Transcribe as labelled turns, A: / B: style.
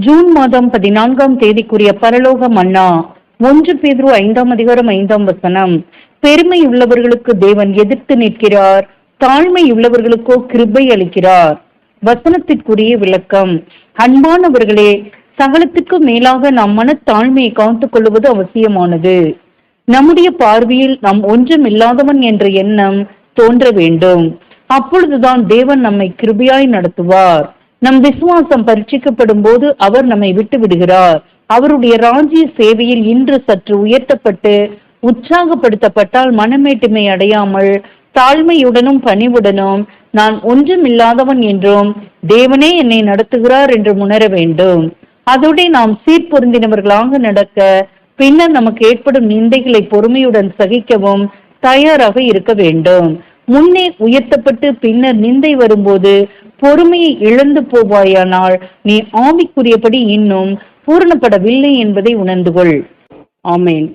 A: June மாதம் 14ஆம் தேதிக்குரிய பரலோக மன்னா 1 பேதுரு 5ஆம் அதிகாரம் 5ஆம் வசனம். பெருமை உள்ளவர்களுக்கு தேவன் எதிர்த்து நிற்கிறார், தாழ்மை உள்ளவர்களுக்கோ கிருபை அளிக்கிறார். வசனத்திற்குரிய விளக்கம். அன்பானவர்களே, சகலத்திற்கும் மேலாக நாம் மனத்தாழ்மையை காத்துக் கொள்வது அவசியமானது. நம்முடைய பார்வையில் நாம் ஒன்றும் இல்லாதவன் என்ற எண்ணம் தோன்ற வேண்டும். அப்பொழுதுதான் தேவன் நம்மை கிருபையாய் நடத்துவார். நம் விசுவாசம் பரீட்சிக்கப்படும் போது அவர் நம்மை விட்டு விடுகிறார். அவருடைய ராஜ்ய சேவையில் இன்று சற்று உயர்த்தப்பட்டு உற்சாகப்படுத்தப்பட்டால் மனமேட்டுமை அடையாமல் தாழ்மையுடனும் பணிவுடனும் நான் ஒன்றும் இல்லாதவன் என்றும் தேவனே என்னை நடத்துகிறார் என்று உணர வேண்டும். அதோட நாம் சீர்பொருந்தினவர்களாக நடக்க, பின்னர் நமக்கு ஏற்படும் நிந்தைகளை பொறுமையுடன் சகிக்கவும் தயாராக இருக்க வேண்டும். முன்னே உயர்த்தப்பட்டு பின்னர் நிந்தை வரும்போது பொறுமையை இழந்து போவாயானால் நீ ஆவிக்குரியபடி இன்னும் பூரணப்படவில்லை என்பதை உணர்ந்து கொள். ஆமேன்.